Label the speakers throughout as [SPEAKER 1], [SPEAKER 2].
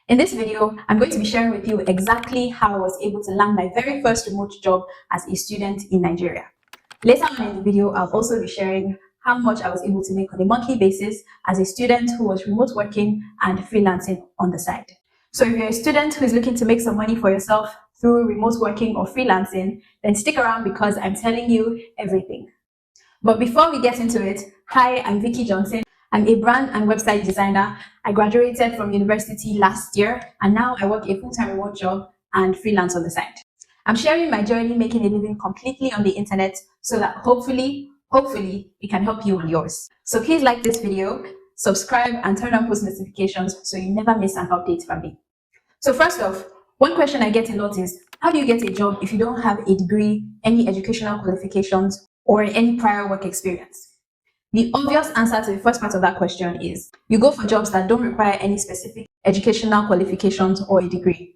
[SPEAKER 1] In this video, I'm going to be sharing with you exactly how I was able to land my very first remote job as a student in Nigeria. Later on in the video, I'll also be sharing how much I was able to make on a monthly basis as a student who was remote working and freelancing on the side. So if you're a student who is looking to make some money for yourself through remote working or freelancing, then stick around because I'm telling you everything. But before we get into it, hi, I'm Vicky Johnson. I'm a brand and website designer. I graduated from university last year, and now I work a full-time remote job and freelance on the side. I'm sharing my journey making a living completely on the internet so that hopefully, it can help you on yours. So please like this video, subscribe, and turn on post notifications so you never miss an update from me. So first off, one question I get a lot is, how do you get a job if you don't have a degree, any educational qualifications, or any prior work experience? The obvious answer to the first part of that question is you go for jobs that don't require any specific educational qualifications or a degree.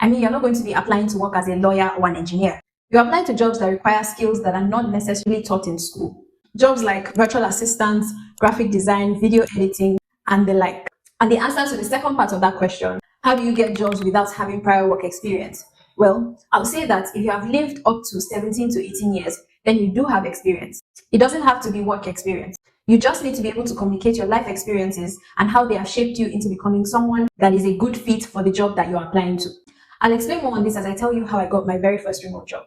[SPEAKER 1] I mean, you're not going to be applying to work as a lawyer or an engineer. You apply to jobs that require skills that are not necessarily taught in school. Jobs like virtual assistants, graphic design, video editing, and the like. And the answer to the second part of that question, how do you get jobs without having prior work experience? Well, I'll say that if you have lived up to 17 to 18 years, then you do have experience. It doesn't have to be work experience. You just need to be able to communicate your life experiences and how they have shaped you into becoming someone that is a good fit for the job that you're applying to. I'll explain more on this as I tell you how I got my very first remote job.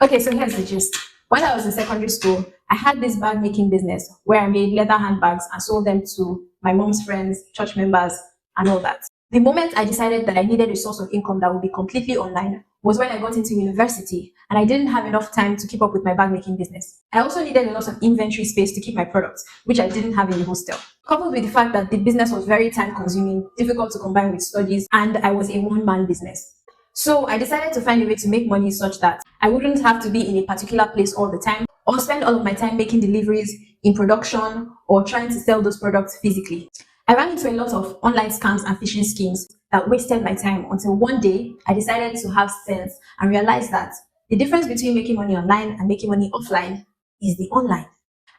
[SPEAKER 1] Okay, so here's the gist. When I was in secondary school, I had this bag making business where I made leather handbags and sold them to my mom's friends, church members, and all that. The moment I decided that I needed a source of income that would be completely online was when I got into university and I didn't have enough time to keep up with my bag making business. I also needed a lot of inventory space to keep my products, which I didn't have in the hostel. Coupled with the fact that the business was very time consuming, difficult to combine with studies, and I was a one-man business. So I decided to find a way to make money such that I wouldn't have to be in a particular place all the time or spend all of my time making deliveries in production or trying to sell those products physically. I ran into a lot of online scams and phishing schemes that wasted my time until one day I decided to have sense and realize that the difference between making money online and making money offline is the online.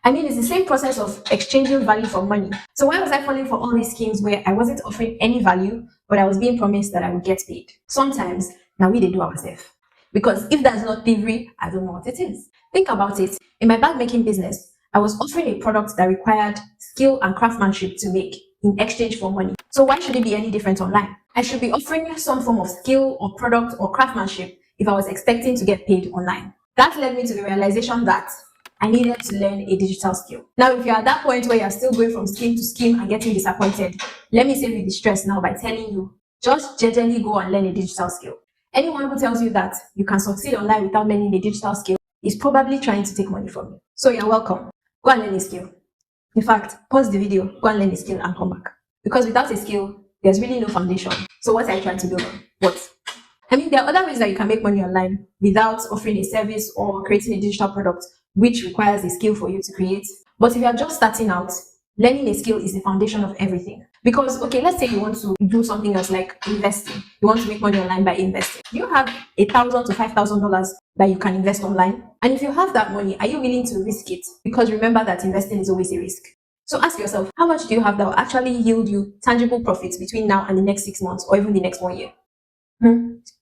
[SPEAKER 1] I mean, it's the same process of exchanging value for money. So why was I falling for all these schemes where I wasn't offering any value, but I was being promised that I would get paid? Sometimes, now we do ourselves. Because if that's not thievery, I don't know what it is. Think about it. In my bag making business, I was offering a product that required skill and craftsmanship to make in exchange for money. So why should it be any different online? I should be offering some form of skill or product or craftsmanship if I was expecting to get paid online. That led me to the realization that I needed to learn a digital skill. Now, if you're at that point where you're still going from scheme to scheme and getting disappointed, let me save you the stress now by telling you, just gently go and learn a digital skill. Anyone who tells you that you can succeed online without learning a digital skill is probably trying to take money from you. So you're welcome. Go and learn a skill. In fact, pause the video, go and learn a skill and come back. Because without a skill, there's really no foundation. So what are you trying to do? What? I mean, there are other ways that you can make money online without offering a service or creating a digital product, which requires a skill for you to create. But if you are just starting out, learning a skill is the foundation of everything. Because, okay, let's say you want to do something else like investing. You want to make money online by investing. You have $1,000 to $5,000 that you can invest online. And if you have that money, are you willing to risk it? Because remember that investing is always a risk. So ask yourself, how much do you have that will actually yield you tangible profits between now and the next 6 months or even the next 1 year?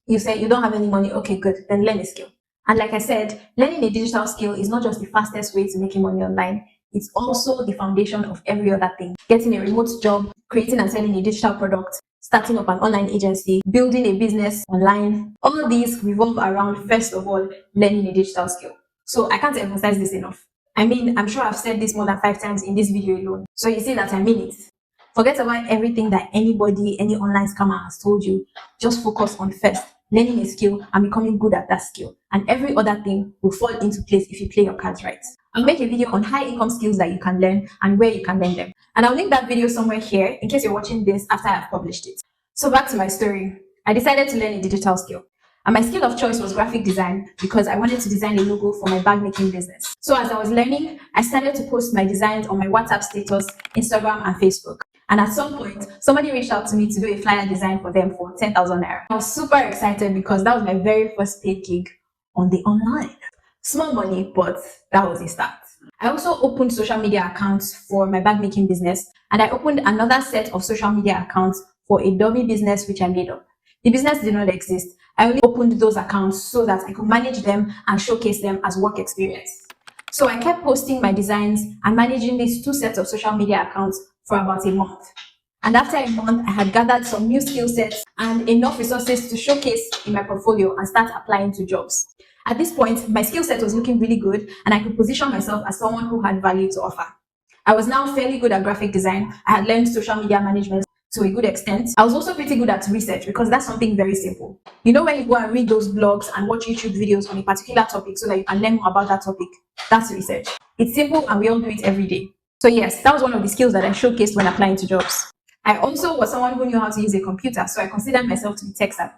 [SPEAKER 1] You say you don't have any money. Okay, good. Then learn a skill. And like I said, learning a digital skill is not just the fastest way to making money online. It's also the foundation of every other thing. Getting a remote job, creating and selling a digital product, starting up an online agency, building a business online. All these revolve around, first of all, learning a digital skill. So I can't emphasize this enough. I mean, I'm sure I've said this more than 5 times in this video alone. So you see that I mean it. Forget about everything that anybody, any online scammer has told you. Just focus on first learning a skill and becoming good at that skill. And every other thing will fall into place if you play your cards right. I'll make a video on high income skills that you can learn and where you can learn them. And I'll link that video somewhere here in case you're watching this after I've published it. So back to my story. I decided to learn a digital skill. And my skill of choice was graphic design because I wanted to design a logo for my bag making business. So as I was learning, I started to post my designs on my WhatsApp status, Instagram, and Facebook. And at some point, somebody reached out to me to do a flyer design for them for 10,000 naira. I was super excited because that was my very first paid gig on the online. Small money, but that was a start. I also opened social media accounts for my bag making business, and I opened another set of social media accounts for a dummy business which I made up. The business did not exist. I only opened those accounts so that I could manage them and showcase them as work experience. So I kept posting my designs and managing these 2 sets of social media accounts for about a month. And after a month, I had gathered some new skill sets and enough resources to showcase in my portfolio and start applying to jobs. At this point, my skill set was looking really good and I could position myself as someone who had value to offer. I was now fairly good at graphic design. I had learned social media management to a good extent. I was also pretty good at research because that's something very simple. You know, when you go and read those blogs and watch YouTube videos on a particular topic so that you can learn more about that topic, that's research. It's simple and we all do it every day. So yes, that was one of the skills that I showcased when applying to jobs. I also was someone who knew how to use a computer, so I considered myself to be tech savvy.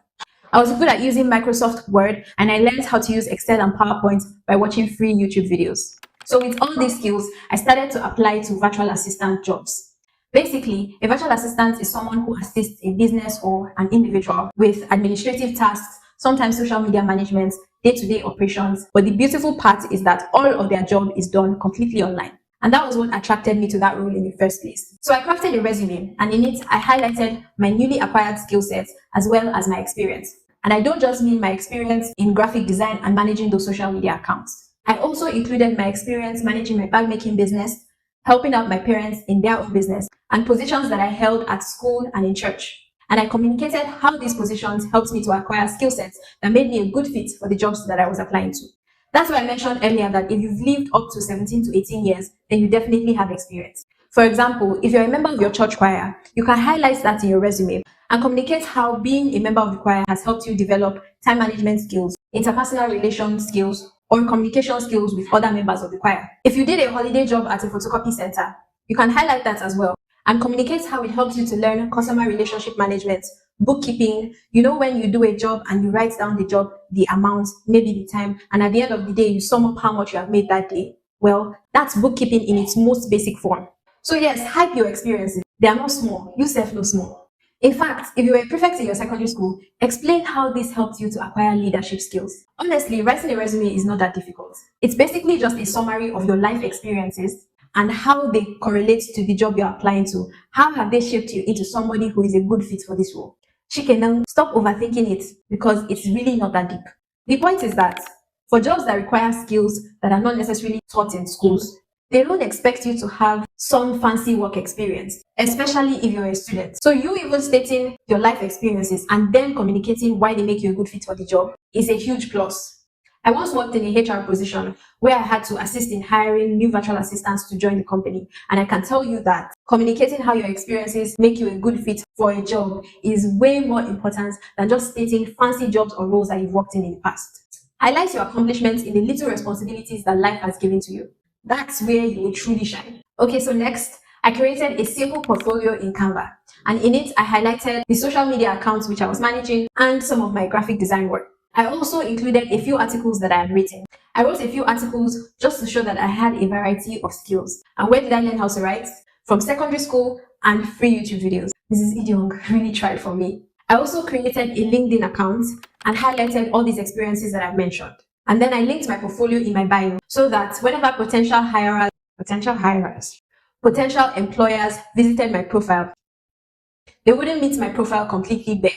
[SPEAKER 1] I was good at using Microsoft Word and I learned how to use Excel and PowerPoint by watching free YouTube videos. So with all these skills, I started to apply to virtual assistant jobs. Basically, a virtual assistant is someone who assists a business or an individual with administrative tasks, sometimes social media management, day-to-day operations. But the beautiful part is that all of their job is done completely online. And that was what attracted me to that role in the first place. So I crafted a resume and in it, I highlighted my newly acquired skill sets as well as my experience. And I don't just mean my experience in graphic design and managing those social media accounts. I also included my experience managing my bag making business, helping out my parents in their own business, and positions that I held at school and in church. And I communicated how these positions helped me to acquire skill sets that made me a good fit for the jobs that I was applying to. That's why I mentioned earlier that if you've lived up to 17 to 18 years, then you definitely have experience. For example, if you're a member of your church choir, you can highlight that in your resume and communicate how being a member of the choir has helped you develop time management skills, interpersonal relation skills, or communication skills with other members of the choir. If you did a holiday job at a photocopy center, you can highlight that as well and communicate how it helps you to learn customer relationship management, bookkeeping. You know, when you do a job and you write down the job, the amount, maybe the time, and at the end of the day, you sum up how much you have made that day. Well, that's bookkeeping in its most basic form. So yes, hype your experiences. They are not small. You self know small. In fact, if you were a prefect in your secondary school, explain how this helped you to acquire leadership skills. Honestly, writing a resume is not that difficult. It's basically just a summary of your life experiences and how they correlate to the job you're applying to. How have they shaped you into somebody who is a good fit for this role? Chicken, stop overthinking it because it's really not that deep. The point is that for jobs that require skills that are not necessarily taught in schools, they don't expect you to have some fancy work experience, especially if you're a student. So you even stating your life experiences and then communicating why they make you a good fit for the job is a huge plus. I once worked in a HR position where I had to assist in hiring new virtual assistants to join the company. And I can tell you that communicating how your experiences make you a good fit for a job is way more important than just stating fancy jobs or roles that you've worked in the past. Highlight your accomplishments in the little responsibilities that life has given to you. That's where you will truly shine. Okay, so next, I created a simple portfolio in Canva. And in it, I highlighted the social media accounts which I was managing and some of my graphic design work. I also included a few articles that I had written. I wrote a few articles just to show that I had a variety of skills. And where did I learn how to write? From secondary school and free YouTube videos. Mrs. Idiong really tried for me. I also created a LinkedIn account and highlighted all these experiences that I've mentioned. And then I linked my portfolio in my bio so that whenever potential employers visited my profile, they wouldn't meet my profile completely bare.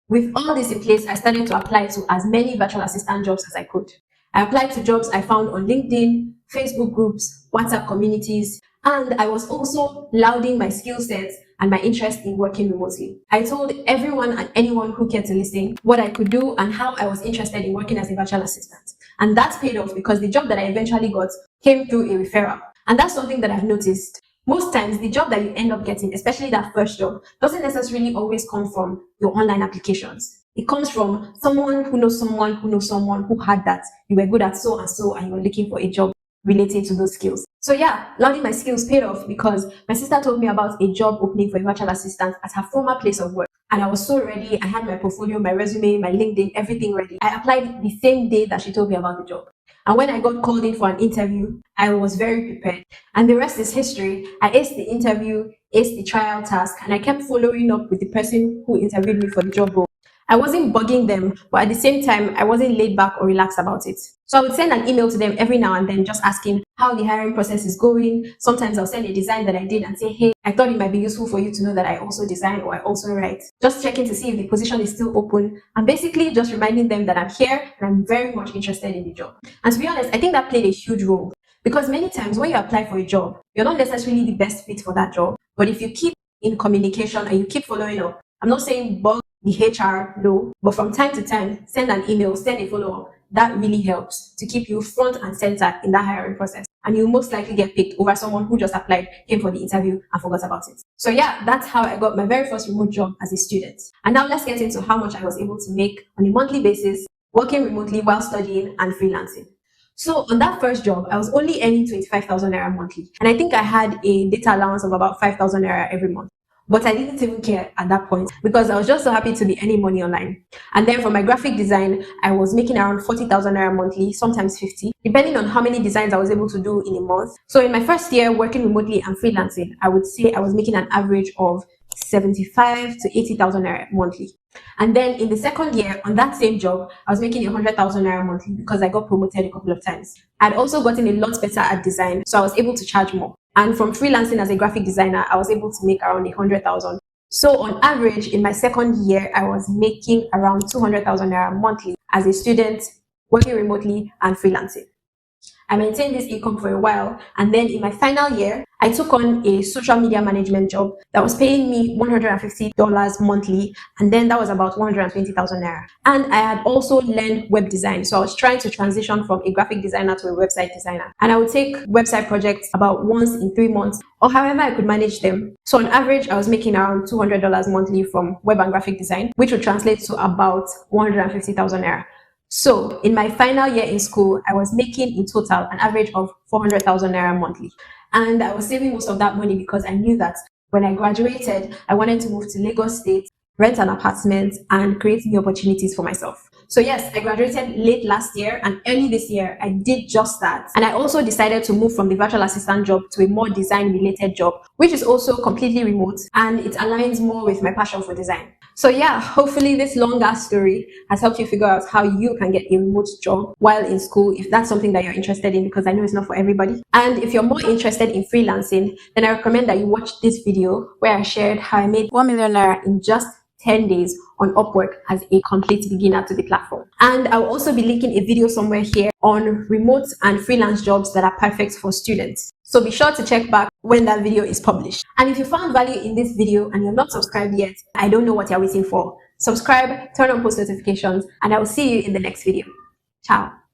[SPEAKER 1] With all this in place, I started to apply to as many virtual assistant jobs as I could. I applied to jobs I found on LinkedIn, Facebook groups, WhatsApp communities, and I was also lauding my skill sets and my interest in working remotely. I told everyone and anyone who cared to listen what I could do and how I was interested in working as a virtual assistant. And that paid off because the job that I eventually got came through a referral. And that's something that I've noticed. Most times, the job that you end up getting, especially that first job, doesn't necessarily always come from your online applications. It comes from someone who knows someone who knows someone who had that. You were good at so and so and you were looking for a job relating to those skills. So yeah, learning my skills paid off because my sister told me about a job opening for a virtual assistant at her former place of work. And I was so ready. I had my portfolio, my resume, my LinkedIn, everything ready. I applied the same day that she told me about the job. And when I got called in for an interview, I was very prepared. And the rest is history. I aced the interview, aced the trial task, and I kept following up with the person who interviewed me for the job role. I wasn't bugging them, but at the same time, I wasn't laid back or relaxed about it. So I would send an email to them every now and then, just asking how the hiring process is going. Sometimes I'll send a design that I did and say, hey, I thought it might be useful for you to know that I also design or I also write. Just checking to see if the position is still open, and basically just reminding them that I'm here and I'm very much interested in the job. And to be honest, I think that played a huge role, because many times when you apply for a job, you're not necessarily the best fit for that job. But if you keep in communication and you keep following up, I'm not saying bug the HR, no, but from time to time, send an email, send a follow-up. That really helps to keep you front and center in that hiring process. And you'll most likely get picked over someone who just applied, came for the interview, and forgot about it. So yeah, that's how I got my very first remote job as a student. And now let's get into how much I was able to make on a monthly basis, working remotely while studying and freelancing. So on that first job, I was only earning 25,000 naira monthly. And I think I had a data allowance of about 5,000 naira every month. But I didn't even care at that point, because I was just so happy to be earning money online. And then for my graphic design, I was making around 40,000 naira monthly, sometimes 50, depending on how many designs I was able to do in a month. So in my first year working remotely and freelancing, I would say I was making an average of 75 to 80,000 naira monthly. And then in the second year on that same job, I was making 100,000 naira monthly because I got promoted a couple of times. I'd also gotten a lot better at design, so I was able to charge more. And from freelancing as a graphic designer, I was able to make around 100,000. So on average, in my second year, I was making around 200,000 naira monthly as a student, working remotely and freelancing. I maintained this income for a while, and then in my final year, I took on a social media management job that was paying me $150 monthly, and then that was about 120,000 naira. And I had also learned web design, so I was trying to transition from a graphic designer to a website designer. And I would take website projects about once in 3 months, or however I could manage them. So on average, I was making around $200 monthly from web and graphic design, which would translate to about 150,000 naira. So in my final year in school, I was making in total an average of 400,000 naira monthly. And I was saving most of that money because I knew that when I graduated, I wanted to move to Lagos State, rent an apartment, and create new opportunities for myself. So yes, I graduated late last year, and early this year, I did just that. And I also decided to move from the virtual assistant job to a more design-related job, which is also completely remote, and it aligns more with my passion for design. So yeah, hopefully this long-ass story has helped you figure out how you can get a remote job while in school, if that's something that you're interested in, because I know it's not for everybody. And if you're more interested in freelancing, then I recommend that you watch this video where I shared how I made 1 million naira in just 10 days on Upwork as a complete beginner to the platform. And I'll also be linking a video somewhere here on remote and freelance jobs that are perfect for students. So be sure to check back when that video is published. And if you found value in this video and you're not subscribed yet, I don't know what you're waiting for. Subscribe, turn on post notifications, and I will see you in the next video. Ciao.